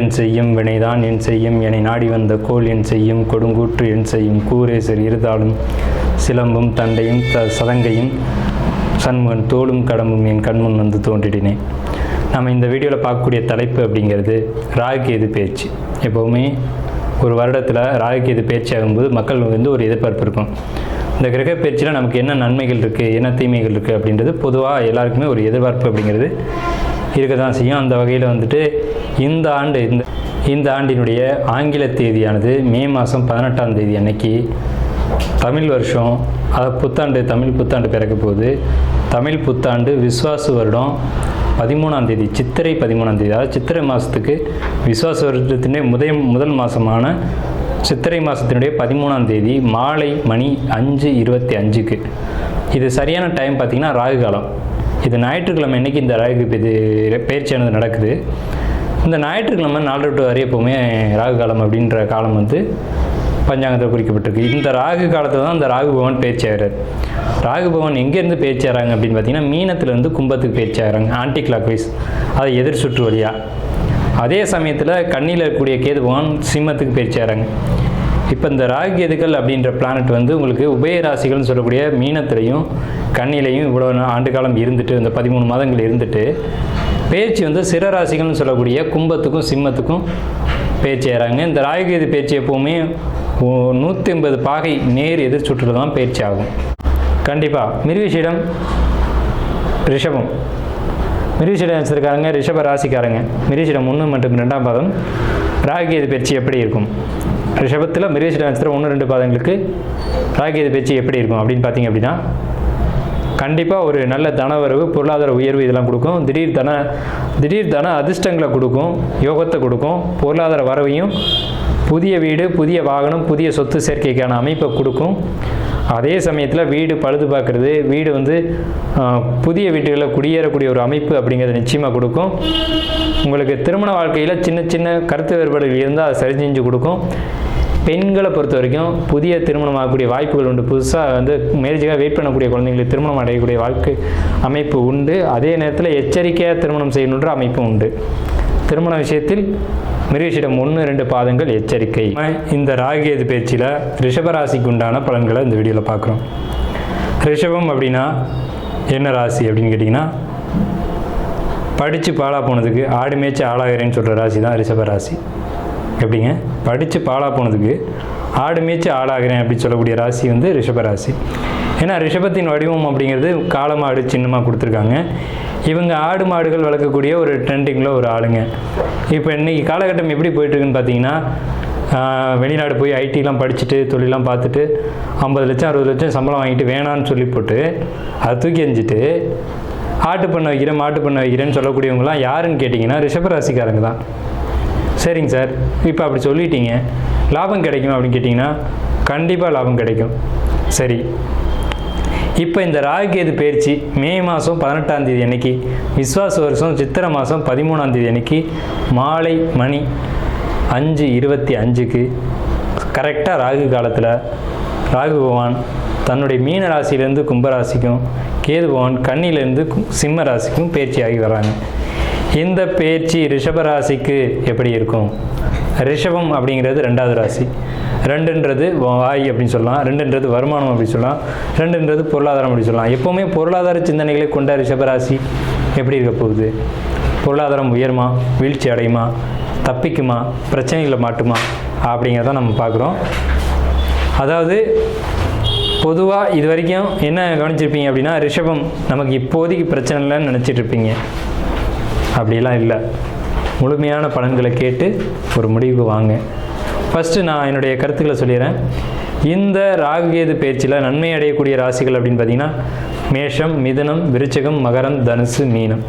என் செய்யும் வினைதான் என் செய்யும் என்னை நாடி வந்த கோல் என் செய்யும் கொடுங்கூற்று என் செய்யும் கூரேசர் இருதாலும் சிலம்பும் தண்டையும் சதங்கையும் சண்முகன் தோளும் கடம்பும் என் கண்முன் வந்து தோன்றிடினேன். நம்ம இந்த வீடியோவில் பார்க்கக்கூடிய தலைப்பு அப்படிங்கிறது ராகுகேது பயிற்சி. எப்போவுமே ஒரு வருடத்தில் ராகுகேது பயிற்சி ஆகும்போது மக்கள் வந்து ஒரு எதிர்பார்ப்பு இருக்கும். இந்த கிரக பயிற்சியில் நமக்கு என்ன நன்மைகள் இருக்குது, என்ன தீமைகள் இருக்குது அப்படின்றது பொதுவாக எல்லாருக்குமே ஒரு எதிர்பார்ப்பு அப்படிங்கிறது இருக்க தான் செய்யும். அந்த வகையில் வந்துட்டு இந்த ஆண்டினுடைய ஆங்கில தேதியானது மே மாதம் 18ஆம் தேதி அன்னைக்கு தமிழ் வருஷம், அதாவது புத்தாண்டு, தமிழ் புத்தாண்டு பிறக்க போகுது. தமிழ் புத்தாண்டு விஸ்வாசு வருடம் 13ஆம் தேதி, சித்திரை 13ஆம் தேதி, அதாவது சித்திரை மாதத்துக்கு விஸ்வாச வருடத்தினுடைய முதல் மாதமான சித்திரை மாதத்தினுடைய 13ஆம் தேதி மாலை மணி 5:25க்கு. இது சரியான டைம் பார்த்திங்கன்னா ராகு காலம். இது ஞாயிற்றுக்கிழமை அன்றைக்கி இந்த ராகு பயிற்சியானது நடக்குது. இந்த ஞாயிற்றுக்கிழமை 4 to 6 எப்போவுமே ராகு காலம் அப்படின்ற காலம் வந்து பஞ்சாங்கத்தில் குறிக்கப்பட்டிருக்கு. இந்த ராகு காலத்தில் தான் இந்த ராகு பகவான் பயிற்சி ஆகிறார். ராகு பகவான் எங்கேருந்து பயிற்சி ஆகிறாங்க அப்படின்னு பார்த்தீங்கன்னா மீனத்துலேருந்து கும்பத்துக்கு பயிற்சி ஆகிறாங்க, ஆன்டி கிளாக் வைஸ், அதை எதிர் சுற்று வழியாக. அதே சமயத்தில் கண்ணியில் இருக்கக்கூடிய கேது பகவான் சிம்மத்துக்கு பயிற்சி ஆகிறாங்க. இப்போ இந்த ராகு கேதுக்கள் அப்படின்ற பிளானட் வந்து உங்களுக்கு உபயராசிகள்னு சொல்லக்கூடிய மீனத்திலையும் கண்ணிலையும் இவ்வளோ ஆண்டு காலம் இருந்துட்டு, இந்த 13 மாதங்கள் இருந்துட்டு பயிற்சி வந்து சிறராசிகள்னு சொல்லக்கூடிய கும்பத்துக்கும் சிம்மத்துக்கும் பயிற்சி ஆகிறாங்க. இந்த ராகுகேது பயிற்சி எப்போவுமே 180 பாகை நேர் எதிர் சுற்றில் தான் பயிற்சி ஆகும். கண்டிப்பாக மிருகஷீடம் ரிஷபம், மிருகஷீடம் வச்சுருக்காங்க ரிஷப ராசிக்காரங்க. மிருகஷீடம் 1 மற்றும் 2ஆம் பாதம் ராகுகேது பயிற்சி எப்படி இருக்கும்? ரிஷபத்தில் மிருகஷீடம் வச்சுருக்க 1-2 பாதங்களுக்கு ராகுகேது பயிற்சி எப்படி இருக்கும் அப்படின்னு பார்த்தீங்க அப்படின்னா, கண்டிப்பாக ஒரு நல்ல தனவரவு, பொருளாதார உயர்வு இதெல்லாம் கொடுக்கும். திடீர் தன அதிர்ஷ்டங்களை கொடுக்கும், யோகத்தை கொடுக்கும், பொருளாதார வரவையும், புதிய வீடு, புதிய வாகனம், புதிய சொத்து சேர்க்கைக்கான அமைப்பை கொடுக்கும். அதே சமயத்தில் வீடு பழுது பார்க்குறது, வீடு வந்து புதிய வீடுகளில் குடியேறக்கூடிய ஒரு அமைப்பு அப்படிங்கிறது நிச்சயமாக கொடுக்கும். உங்களுக்கு திருமண வாழ்க்கையில் சின்ன கருத்து வேறுபாடுகள் இருந்தால் அதை சரி செஞ்சு கொடுக்கும். பெண்களை பொறுத்த வரைக்கும் புதிய திருமணம் ஆகக்கூடிய வாய்ப்புகள் உண்டு. புதுசாக வந்து மேரேஜுக்காக வெயிட் பண்ணக்கூடிய குழந்தைங்களுக்கு திருமணம் அடையக்கூடிய வாழ்க்கை அமைப்பு உண்டு. அதே நேரத்தில் எச்சரிக்கையாக திருமணம் செய்யணுன்ற அமைப்பும் உண்டு. திருமண விஷயத்தில் மிருகஷீடம் 1-2 பாதங்கள் எச்சரிக்கை. இந்த ராகுகேது பயிற்சியில் ரிஷபராசிக்கு உண்டான பலன்களை இந்த வீடியோவில் பார்க்குறோம். ரிஷபம் அப்படின்னா என்ன ராசி அப்படின்னு கேட்டிங்கன்னா, படித்து பாழா போனதுக்கு ஆடு மேய்ச்சி ஆளாகிறேன்னு சொல்கிற ராசி தான் ரிஷபராசி. எப்படிங்க? படித்து பாழா போனதுக்கு ஆடு மேய்ச்சி ஆளாகிறேன் அப்படின்னு சொல்லக்கூடிய ராசி வந்து ரிஷபராசி. ஏன்னா ரிஷபத்தின் வடிவம் அப்படிங்கிறது காளமாடு சின்னமாக கொடுத்துருக்காங்க. இவங்க ஆடு மாடுகள் வளர்க்கக்கூடிய ஒரு ட்ரெண்டிங்கில் ஒரு ஆளுங்க. இப்போ இன்றைக்கி காலகட்டம் எப்படி போயிட்டுருக்குன்னு பார்த்தீங்கன்னா, வெளிநாடு போய் ஐடிலாம் படிச்சுட்டு தொழிலாம் பார்த்துட்டு 50 லட்சம் 60 லட்சம் சம்பளம் வாங்கிட்டு வேணான்னு சொல்லி போட்டு அதை தூக்கி எறிஞ்சிட்டு ஆட்டு பண்ண வைக்கிறேன், மாட்டு பண்ண வைக்கிறேன்னு சொல்லக்கூடியவங்களாம் யாருன்னு கேட்டிங்கன்னா ரிஷபராசிக்காரங்க தான். சரிங்க சார், இப்போ அப்படி சொல்லிட்டீங்க, லாபம் கிடைக்கும் அப்படின்னு கேட்டிங்கன்னா கண்டிப்பாக லாபம் கிடைக்கும். சரி, இப்போ இந்த ராகுகேது பயிற்சி மே மாதம் 18ஆம் தேதி அன்னைக்கு, விஸ்வாச வருஷம் சித்திரை மாதம் 13ஆம் தேதி அன்னைக்கு மாலை மணி 5:25க்கு கரெக்டாக ராகு காலத்தில் ராகு பகவான் தன்னுடைய மீன ராசியிலேருந்து கும்பராசிக்கும், கேது பகவான் கன்னியிலேருந்து சிம்ம ராசிக்கும் பயிற்சி ஆகி வராங்க. இந்த பயிற்சி ரிஷபராசிக்கு எப்படி இருக்கும்? ரிஷபம் அப்படிங்கிறது 2வது ராசி. 2ன்றது வாய் அப்படின்னு சொல்லலாம், 2ன்றது வருமானம் அப்படின்னு சொல்லலாம், 2ன்றது பொருளாதாரம் அப்படின்னு சொல்லலாம். எப்போவுமே பொருளாதார சிந்தனைகளை கொண்ட ரிஷபராசி எப்படி இருக்க போகுது? பொருளாதாரம் உயருமா, வீழ்ச்சி அடையுமா, தப்பிக்குமா, பிரச்சனைகளை மாட்டுமா அப்படிங்கிறத நம்ம பார்க்குறோம். அதாவது பொதுவாக இது வரைக்கும் என்ன கவனிச்சிருப்பீங்க அப்படின்னா, ரிஷபம் நமக்கு இப்போதைக்கு பிரச்சனை இல்லைன்னு நினச்சிட்டு இருப்பீங்க. அப்படிலாம் இல்லை. முழுமையான பலன்களை கேட்டு ஒரு முடிவுக்கு வாங்க. ஃபஸ்ட்டு நான் என்னுடைய கருத்துக்களை சொல்லிடுறேன். இந்த ராகுகேது பயிற்சியில் நன்மை அடையக்கூடிய ராசிகள் அப்படின்னு பார்த்தீங்கன்னா, மேஷம், மிதுனம், விருச்சிகம், மகரம், தனுசு, மீனம்.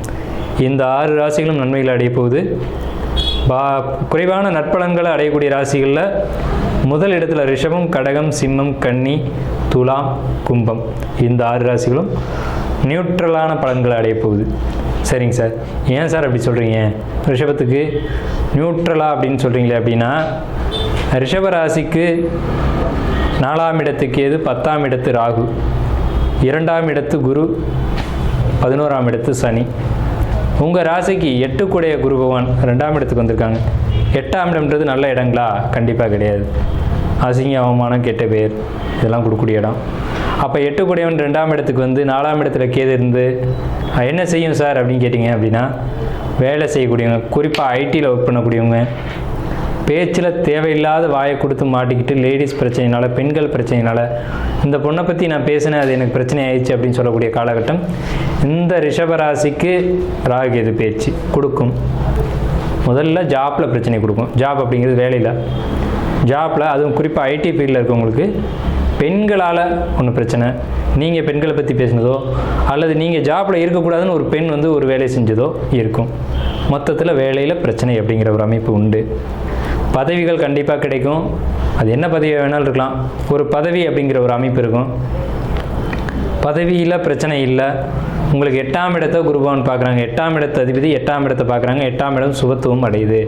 இந்த 6 ராசிகளும் நன்மைகளை அடைய போகுது. குறைவான நற்பலன்களை அடையக்கூடிய ராசிகளில் முதல் இடத்துல ரிஷபம், கடகம், சிம்மம், கன்னி, துலாம், கும்பம். இந்த 6 ராசிகளும் நியூட்ரலான பலன்களை அடைய போகுது. சரிங்க சார், ஏன் சார் அப்படி சொல்கிறீங்க? ரிஷபத்துக்கு நியூட்ரலா அப்படின்னு சொல்கிறீங்களே அப்படின்னா, ரிஷபராசிக்கு 4ஆம் இடத்துக்கு எது, 10ஆம் இடத்து ராகு, 2ஆம் இடத்து குரு, 11ஆம் இடத்து சனி. உங்கள் ராசிக்கு 8 கூடைய குரு பகவான் 2ஆம் இடத்துக்கு வந்திருக்காங்க. 8ஆம் இடம்ன்றது நல்ல இடங்களா? கண்டிப்பாக கிடையாது. அசிங்க, அவமானம், கெட்ட பேர் இதெல்லாம் கொடுக்கக்கூடிய இடம். அப்போ 8 கூடையவன் 2ஆம் இடத்துக்கு வந்து 4ஆம் இடத்துல கேது இருந்து என்ன செய்யும் சார் அப்படின்னு கேட்டிங்க அப்படின்னா, வேலை செய்யக்கூடியவங்க, குறிப்பாக ஐடியில் ஒர்க் பண்ணக்கூடியவங்க, பேச்சில் தேவையில்லாத வாயை கொடுத்து மாட்டிக்கிட்டு லேடிஸ் பிரச்சனையினால, பெண்கள் பிரச்சனையினால, இந்த பொண்ணை பற்றி நான் பேசினேன் அது எனக்கு பிரச்சனை ஆயிடுச்சு அப்படின்னு சொல்லக்கூடிய காலகட்டம் இந்த ரிஷபராசிக்கு ராகுகேது பேச்சு கொடுக்கும். முதல்ல ஜாப்பில் பிரச்சனை கொடுக்கும். ஜாப் அப்படிங்கிறது வேலையில், ஜாப்பில் அதுவும் குறிப்பாக ஐடி ஃபீல்டில் இருக்கவங்களுக்கு பெண்களால் ஒன்று பிரச்சனை, நீங்கள் பெண்களை பற்றி பேசினதோ அல்லது நீங்கள் ஜாப்பில் இருக்கக்கூடாதுன்னு ஒரு பெண் வந்து ஒரு வேலை செஞ்சதோ இருக்கும். மொத்தத்தில் வேலையில் பிரச்சனை அப்படிங்கிற ஒரு அமைப்பு உண்டு. பதவிகள் கண்டிப்பாக கிடைக்கும். அது என்ன பதவி வேணாலும் இருக்கலாம். ஒரு பதவி அப்படிங்கிற ஒரு அமைப்பு இருக்கும். பதவியில் பிரச்சனை இல்லை. உங்களுக்கு 8ஆம் இடத்தை குருபவன் பார்க்குறாங்க. 8ஆம் இடத்தை அதிபதி 8ஆம் இடத்தை பார்க்குறாங்க. 8ஆம் இடம் சுபத்துவம் அடையுது.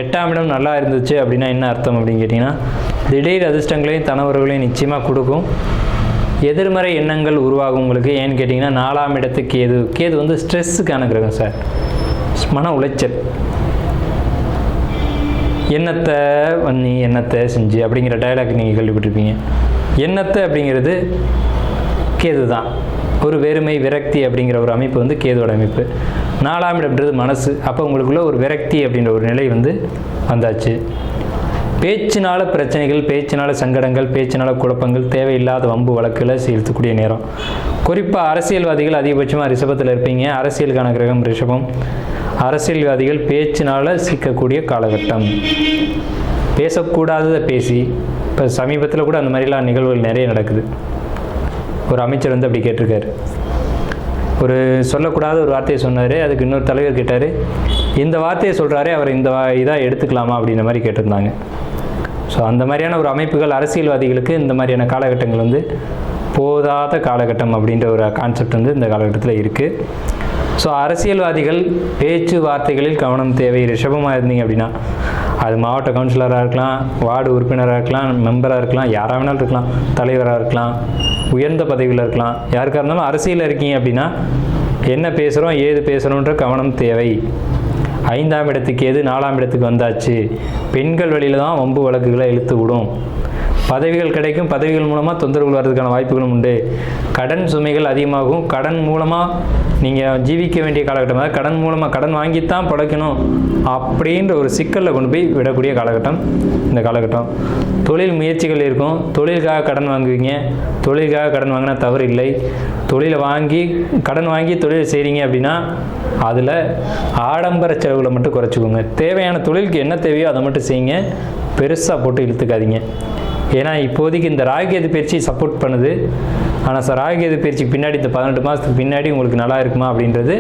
8ஆம் இடம் நல்லா இருந்துச்சு அப்படின்னா என்ன அர்த்தம் அப்படின்னு கேட்டிங்கன்னா, திடீர் அதிர்ஷ்டங்களையும் தனவர்களையும் நிச்சயமாக கொடுக்கும். எதிர்மறை எண்ணங்கள் உருவாகும் உங்களுக்கு. ஏன்னு கேட்டிங்கன்னா 4ஆம் இடத்துக்கு கேது வந்து ஸ்ட்ரெஸ்ஸுக்கான கிரகம் சார். மன உளைச்சல், எண்ணத்தை வந்து எண்ணத்தை செஞ்சு அப்படிங்கிற டயலாக் நீங்கள் கேள்விப்பட்டிருப்பீங்க. எண்ணத்தை அப்படிங்கிறது கேது தான். ஒரு வெறுமை, விரக்தி அப்படிங்கிற ஒரு அமைப்பு வந்து கேதுவோட அமைப்பு. 4ஆம் இடம்ன்றது மனசு. அப்போ உங்களுக்குள்ள ஒரு விரக்தி அப்படின்ற ஒரு நிலை வந்து வந்தாச்சு. பேச்சினால பிரச்சனைகள், பேச்சினால சங்கடங்கள், பேச்சினால குழப்பங்கள், தேவையில்லாத வம்பு வழக்குகளை செலுத்தக்கூடிய நேரம். குறிப்பாக அரசியல்வாதிகள் அதிகபட்சமாக ரிஷபத்தில் இருப்பீங்க. அரசியலுக்கான கிரகம் ரிஷபம். அரசியல்வாதிகள் பேச்சினால சிக்கக்கூடிய காலகட்டம். பேசக்கூடாததை பேசி, இப்போ சமீபத்தில் கூட அந்த மாதிரிலாம் நிகழ்வுகள் நிறைய நடக்குது. ஒரு அமைச்சர் வந்து அப்படி கேட்டிருக்காரு. ஒரு சொல்லக்கூடாத ஒரு வார்த்தையை சொன்னார். அதுக்கு இன்னொரு தலைவர் கேட்டார், இந்த வார்த்தையை சொல்கிறாரே அவர் இந்த இதாக எடுத்துக்கலாமா அப்படின்ற மாதிரி கேட்டிருந்தாங்க. ஸோ அந்த மாதிரியான ஒரு அமைப்புகள் அரசியல்வாதிகளுக்கு இந்த மாதிரியான காலகட்டங்கள் வந்து போதாத காலகட்டம் அப்படின்ற ஒரு கான்செப்ட் வந்து இந்த காலகட்டத்தில் இருக்குது. ஸோ அரசியல்வாதிகள் பேச்சு வார்த்தைகளில் கவனம் தேவை. ரிஷபமாக இருந்தீங்க அப்படின்னா அது மாவட்ட கவுன்சிலராக இருக்கலாம், வார்டு உறுப்பினராக இருக்கலாம், மெம்பராக இருக்கலாம், யாராக வேணாலும் இருக்கலாம், தலைவராக இருக்கலாம், உயர்ந்த பதவியில் இருக்கலாம், யாருக்காக இருந்தாலும் அரசியலில் இருக்கீங்க அப்படின்னா என்ன பேசுகிறோம், ஏது பேசுகிறோன்ற கவனம் தேவை. 5ஆம் இடத்துக்கு ஏது 4ஆம் இடத்துக்கு வந்தாச்சு. பெண்கள் வழியில் தான் வம்பு வழக்குகளை இழுத்து விடும். பதவிகள் கிடைக்கும். பதவிகள் மூலமாக தொந்தரவுகள் வர்றதுக்கான வாய்ப்புகளும் உண்டு. கடன் சுமைகள் அதிகமாகும். கடன் மூலமாக நீங்கள் ஜீவிக்க வேண்டிய காலகட்டம். அதாவது கடன் மூலமாக கடன் வாங்கித்தான் படைக்கணும் அப்படின்ற ஒரு சிக்கலில் கொண்டு போய் விடக்கூடிய காலகட்டம் இந்த காலகட்டம். தொழில் முயற்சிகள் இருக்கும். தொழிலுக்காக கடன் வாங்குவீங்க. தொழிலுக்காக கடன் வாங்கினா தவறு இல்லை. கடன் வாங்கி தொழில் செய்கிறீங்க அப்படின்னா அதில் ஆடம்பர செலவுகளை மட்டும் குறைச்சிக்கோங்க. தேவையான தொழிலுக்கு என்ன தேவையோ அதை மட்டும் செய்யுங்க. பெருசாக போட்டு இழுத்துக்காதீங்க. ஏன்னா இப்போதைக்கு இந்த ராகுகேது பயிற்சி சப்போர்ட் பண்ணுது. ஆனால் ராகுகேது பயிற்சிக்கு பின்னாடி இந்த 18 மாதத்துக்கு பின்னாடி உங்களுக்கு நல்லா இருக்குமா அப்படின்றது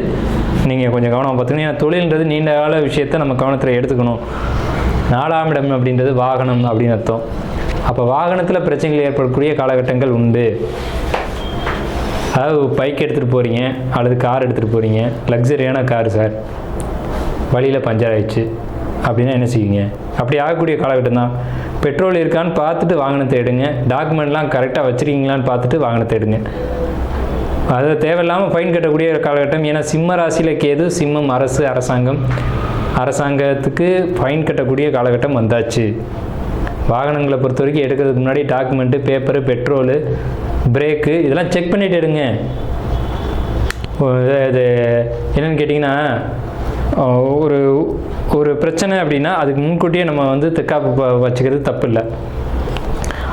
நீங்கள் கொஞ்சம் கவனம் பார்த்துக்கணும். ஏன்னா தொழில்ன்றது நீண்ட கால விஷயத்தை நம்ம கவனத்தில் எடுத்துக்கணும். 4ஆம் இடம் அப்படின்றது வாகனம் அப்படின்னு அர்த்தம். அப்போ வாகனத்தில் பிரச்சனைகள் ஏற்படக்கூடிய காலகட்டங்கள் உண்டு. அதாவது பைக் எடுத்துகிட்டு போகிறீங்க அல்லது கார் எடுத்துகிட்டு போகிறீங்க, லக்ஸரியான கார் சார், வழியில் பஞ்சர் ஆயிடுச்சு அப்படின்னா என்ன செய்வீங்க? அப்படி ஆகக்கூடிய காலகட்டம் தான். பெட்ரோல் இருக்கான்னு பார்த்துட்டு வாகனத்தை எடுங்க. டாக்குமெண்ட்லாம் கரெக்டாக வச்சுருக்கீங்களான்னு பார்த்துட்டு வாகனத்தை எடுங்க. அதை தேவையில்லாமல் ஃபைன் கட்டக்கூடிய காலகட்டம். ஏன்னா சிம்ம ராசியில் கேது, சிம்மம் அரசு, அரசாங்கத்துக்கு ஃபைன் கட்டக்கூடிய காலகட்டம் வந்தாச்சு. வாகனங்களை பொறுத்த வரைக்கும் எடுக்கிறதுக்கு முன்னாடி டாக்குமெண்ட்டு, பேப்பரு, பெட்ரோலு, பிரேக்கு இதெல்லாம் செக் பண்ணிவிட்டு எடுங்க. இது என்னென்னு கேட்டிங்கன்னா, ஒரு பிரச்சனை அப்படின்னா அதுக்கு முன்கூட்டியே நம்ம வந்து தற்காப்பு வச்சுக்கிறது தப்பு இல்லை.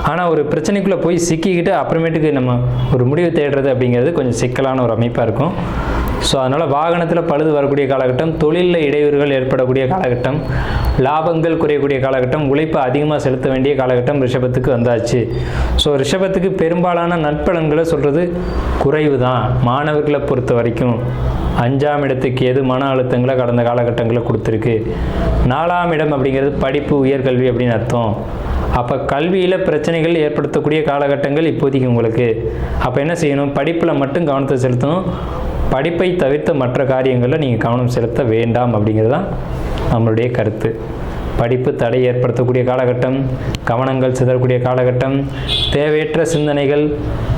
ஆனால் ஒரு பிரச்சனைக்குள்ளே போய் சிக்கிக்கிட்டு அப்புறமேட்டுக்கு நம்ம ஒரு முடிவு தேடுறது அப்படிங்கிறது கொஞ்சம் சிக்கலான ஒரு அமைப்பாக இருக்கும். ஸோ அதனால் வாகனத்தில் பழுது வரக்கூடிய காலகட்டம், தொழிலில் இடையூறுகள் ஏற்படக்கூடிய காலகட்டம், லாபங்கள் குறையக்கூடிய காலகட்டம், உழைப்பு அதிகமாக செலுத்த வேண்டிய காலகட்டம் ரிஷபத்துக்கு வந்தாச்சு. ஸோ ரிஷபத்துக்கு பெரும்பாலான நற்பலன்களை சொல்கிறது குறைவு தான். மாணவர்களை பொறுத்த வரைக்கும் 5ஆம் இடத்துக்கு எது மன அழுத்தங்களை கடந்த காலகட்டங்களில் கொடுத்துருக்கு. 4ஆம் இடம் அப்படிங்கிறது படிப்பு, உயர்கல்வி அப்படின்னு அர்த்தம். அப்போ கல்வியில் பிரச்சனைகள் ஏற்படுத்தக்கூடிய காலகட்டங்கள் இப்போதைக்கு உங்களுக்கு. அப்போ என்ன செய்யணும்? படிப்பில் மட்டும் கவனத்தை செலுத்தணும். படிப்பை தவிர்த்த மற்ற காரியங்களில் நீங்கள் கவனம் செலுத்த வேண்டாம் அப்படிங்கிறது தான் நம்மளுடைய கருத்து. படிப்பு தடை ஏற்படுத்தக்கூடிய காலகட்டம், கவனங்கள் சிதறக்கூடிய காலகட்டம், தேவையற்ற சிந்தனைகள்,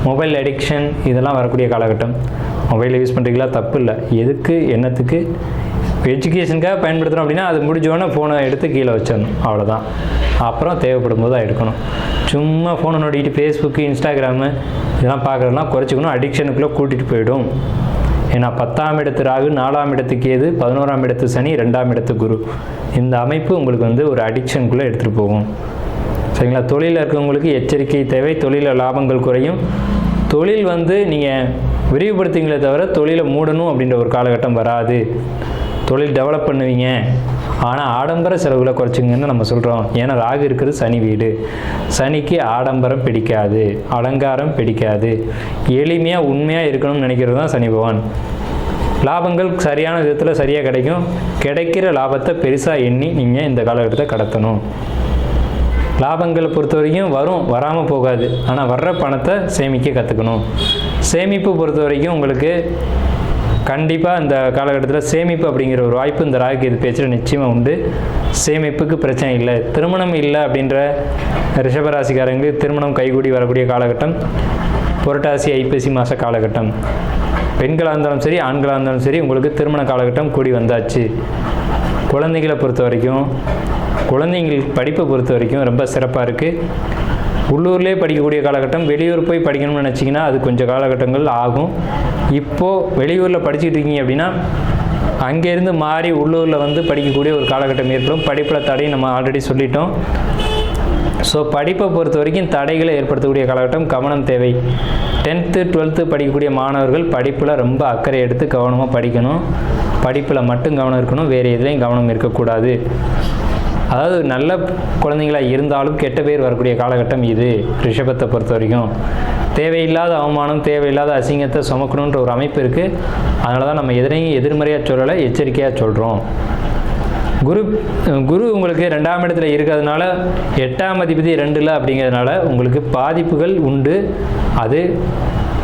மொபைல் அடிக்ஷன் இதெல்லாம் வரக்கூடிய காலகட்டம். மொபைலில் யூஸ் பண்ணுறீங்களா தப்பு இல்லை, எதுக்கு என்னத்துக்கு எஜுகேஷனுக்காக பயன்படுத்துகிறோம் அப்படின்னா அது முடிஞ்சோடனே ஃபோனை எடுத்து கீழே வச்சிடணும், அவ்வளோதான். அப்புறம் தேவைப்படும் போது தான் எடுக்கணும். சும்மா ஃபோனை நோட்டிக்கிட்டு ஃபேஸ்புக்கு இன்ஸ்டாகிராமு இதெல்லாம் பார்க்குறதுலாம் குறைச்சிக்கணும், அடிக்ஷனுக்குள்ளே கூட்டிகிட்டு போயிடும். ஏன்னா 10ஆம் இடத்து ராகு, 4ஆம் இடத்து கேது, 11ஆம் இடத்து சனி, 2ஆம் இடத்து குரு, இந்த அமைப்பு உங்களுக்கு வந்து ஒரு அடிக்ஷனுக்குள்ளே எடுத்துகிட்டு போகும். சரிங்களா? தொழிலில் இருக்கவங்களுக்கு எச்சரிக்கை தேவை. தொழிலில் லாபங்கள் குறையும். தொழில் வந்து நீங்கள் விரிவுபடுத்திங்களே தவிர தொழிலை மூடணும் அப்படின்ற ஒரு காலகட்டம் வராது. தொழில் டெவலப் பண்ணுவீங்க, ஆனால் ஆடம்பர செலவுகளை குறைச்சிங்கன்னு நம்ம சொல்கிறோம். ஏன்னா ராகு இருக்கிறது சனி வீடு. சனிக்கு ஆடம்பரம் பிடிக்காது, அலங்காரம் பிடிக்காது, எளிமையாக உண்மையாக இருக்கணும்னு நினைக்கிறது தான் சனி பகவான். லாபங்கள் சரியான விதத்தில் சரியாக கிடைக்கும். கிடைக்கிற லாபத்தை பெருசாக எண்ணி நீங்கள் இந்த காலகட்டத்தை கடத்தணும். லாபங்களை பொறுத்த வரைக்கும் வரும், வராமல் போகாது. ஆனால் வர்ற பணத்தை சேமிக்க கற்றுக்கணும். சேமிப்பு பொறுத்த வரைக்கும் உங்களுக்கு கண்டிப்பாக இந்த காலகட்டத்தில் சேமிப்பு அப்படிங்கிற ஒரு வாய்ப்பு இந்த ராகு கேது பேச்சில் நிச்சயமாக உண்டு. சேமிப்புக்கு பிரச்சனை இல்லை. திருமணம் இல்லை அப்படின்ற ரிஷபராசிக்காரங்களுக்கு திருமணம் கைகூடி வரக்கூடிய காலகட்டம் புரட்டாசி ஐப்பசி மாத காலகட்டம். பெண்களாக இருந்தாலும் சரி, ஆண்களாக இருந்தாலும் சரி, உங்களுக்கு திருமண காலகட்டம் கூடி வந்தாச்சு. குழந்தைகளை பொறுத்த வரைக்கும், குழந்தைங்களுக்கு படிப்பை பொறுத்த வரைக்கும் ரொம்ப சிறப்பாக இருக்குது. உள்ளூர்லேயே படிக்கக்கூடிய காலகட்டம். வெளியூர் போய் படிக்கணும்னு நினச்சிங்கன்னா அது கொஞ்சம் காலகட்டங்கள் ஆகும். இப்போது வெளியூரில் படிச்சுட்டு இருக்கீங்க அப்படின்னா அங்கேருந்து மாறி உள்ளூரில் வந்து படிக்கக்கூடிய ஒரு காலகட்டம் ஏற்படும். படிப்பில் தடை நம்ம ஆல்ரெடி சொல்லிட்டோம். ஸோ படிப்பை பொறுத்த வரைக்கும் தடைகளை ஏற்படுத்தக்கூடிய காலகட்டம், கவனம் தேவை. 10th 12th படிக்கக்கூடிய மாணவர்கள் படிப்பில் ரொம்ப அக்கறை எடுத்து கவனமாக படிக்கணும். படிப்பில் மட்டும் கவனம் இருக்கணும், வேறு எதுலேயும் கவனம் இருக்கக்கூடாது. அதாவது நல்ல குழந்தைங்களாக இருந்தாலும் கெட்ட பேர் வரக்கூடிய காலகட்டம் இது ரிஷபத்தை பொறுத்த வரைக்கும். தேவையில்லாத அவமானம், தேவையில்லாத அசிங்கத்தை சுமக்கணுன்ற ஒரு அமைப்பு இருக்குது. அதனால தான் நம்ம எதிரையும் எதிர்மறையாக சொல்லலை, எச்சரிக்கையாக சொல்கிறோம். குரு உங்களுக்கு 2ஆம் இடத்துல இருக்கிறதுனால 8ஆம் அதிபதி 2ல் அப்படிங்கிறதுனால உங்களுக்கு பாதிப்புகள் உண்டு. அது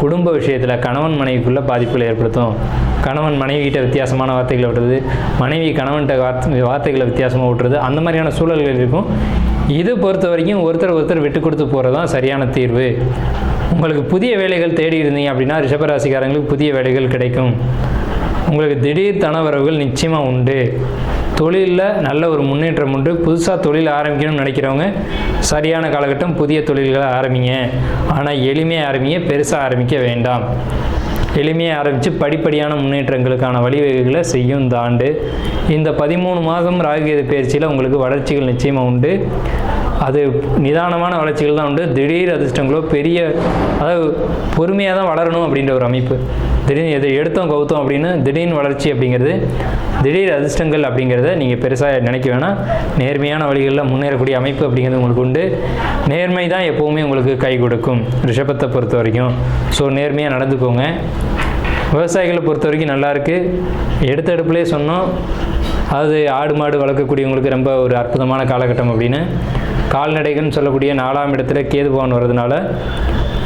குடும்ப விஷயத்தில் கணவன் மனைவிக்குள்ளே பாதிப்புகளை ஏற்படுத்தும். கணவன் மனைவிகிட்ட வித்தியாசமான வார்த்தைகளை விட்டுறது, மனைவி கணவன்கிட்ட வார்த்தைகளை வித்தியாசமாக விட்டுறது, அந்த மாதிரியான சூழல்கள் இருக்கும். இது பொறுத்த வரைக்கும் ஒருத்தர் விட்டு கொடுத்து போகிறது தான் சரியான தீர்வு. உங்களுக்கு புதிய வேலைகள் தேடி இருந்தீங்க அப்படின்னா ரிஷபராசிக்காரங்களுக்கு புதிய வேலைகள் கிடைக்கும். உங்களுக்கு திடீர் தனவரவுகள் நிச்சயமாக உண்டு. தொழிலில் நல்ல ஒரு முன்னேற்றம் உண்டு. புதுசாக தொழில் ஆரம்பிக்கணும்னு நினைக்கிறவங்க சரியான காலகட்டம், புதிய தொழில்களை ஆரம்பிங்க. ஆனால் எளிமையாக ஆரம்பிங்க, பெருசாக ஆரம்பிக்க வேண்டாம். எளிமையாக ஆரம்பித்து படிப்படியான முன்னேற்றங்களுக்கான வழிவகைகளை செய்யும் இந்த ஆண்டு. இந்த 13 மாதம் ராகு கேது பயிற்சியில் உங்களுக்கு வளர்ச்சிகள் நிச்சயமாக உண்டு. அது நிதானமான வளர்ச்சிகள் தான் உண்டு. திடீர் அதிர்ஷ்டங்களோ பெரிய, அதாவது பொறுமையாக தான் வளரணும் அப்படின்ற ஒரு அமைப்பு. திடீர்னு எதை எடுத்தோம் கவுத்தோம் அப்படின்னு திடீர்னு வளர்ச்சி அப்படிங்கிறது, திடீர் அதிர்ஷ்டங்கள் அப்படிங்கிறத நீங்கள் பெருசாக நினைக்க வேணாம். நேர்மையான வழிகளில் முன்னேறக்கூடிய அமைப்பு அப்படிங்கிறது உங்களுக்கு உண்டு. நேர்மை தான் எப்போவுமே உங்களுக்கு கை கொடுக்கும் ரிஷபத்தை பொறுத்த வரைக்கும். ஸோ நேர்மையாக நடந்துக்கோங்க. விவசாயிகளை பொறுத்த வரைக்கும் நல்லாயிருக்கு. எடுத்த எடுப்புலேயே சொன்னோம், அது ஆடு மாடு வளர்க்கக்கூடியவங்களுக்கு ரொம்ப ஒரு அற்புதமான காலகட்டம் அப்படின்னு. கால்நடைகள்னு சொல்லக்கூடிய 4ஆம் இடத்துல கேது பகவான் வர்றதுனால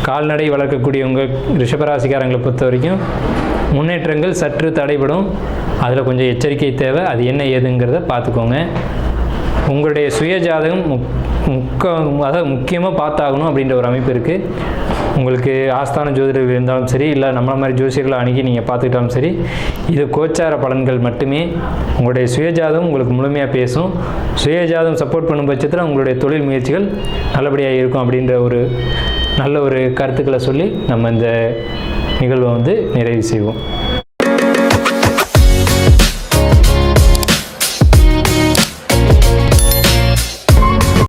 கால்நடை வளர்க்கக்கூடியவங்க ரிஷபராசிக்காரங்களை பொறுத்த வரைக்கும் முன்னேற்றங்கள் சற்று தடைபடும். அதில் கொஞ்சம் எச்சரிக்கை தேவை. அது என்ன ஏதுங்கிறத பார்த்துக்கோங்க. உங்களுடைய சுய ஜாதகம் அதாவது முக்கியமாக பார்த்தாகணும் அப்படின்ற ஒரு அமைப்பு இருக்குது. உங்களுக்கு ஆஸ்தான ஜோதிடர்கள் இருந்தாலும் சரி, இல்லை நம்மள மாதிரி ஜோசியர்களை அணுகி நீங்கள் பார்த்துக்கிட்டாலும் சரி, இது கோச்சார பலன்கள் மட்டுமே. உங்களுடைய சுயஜாதகம் உங்களுக்கு முழுமையாக பேசும். சுயஜாதகம் சப்போர்ட் பண்ணும் பட்சத்தில் உங்களுடைய தொழில் முயற்சிகள் நல்லபடியாக இருக்கும் அப்படின்ற ஒரு நல்ல ஒரு கருத்துக்களை சொல்லி நம்ம இந்த நிகழ்வை நிறைவு செய்வோம்.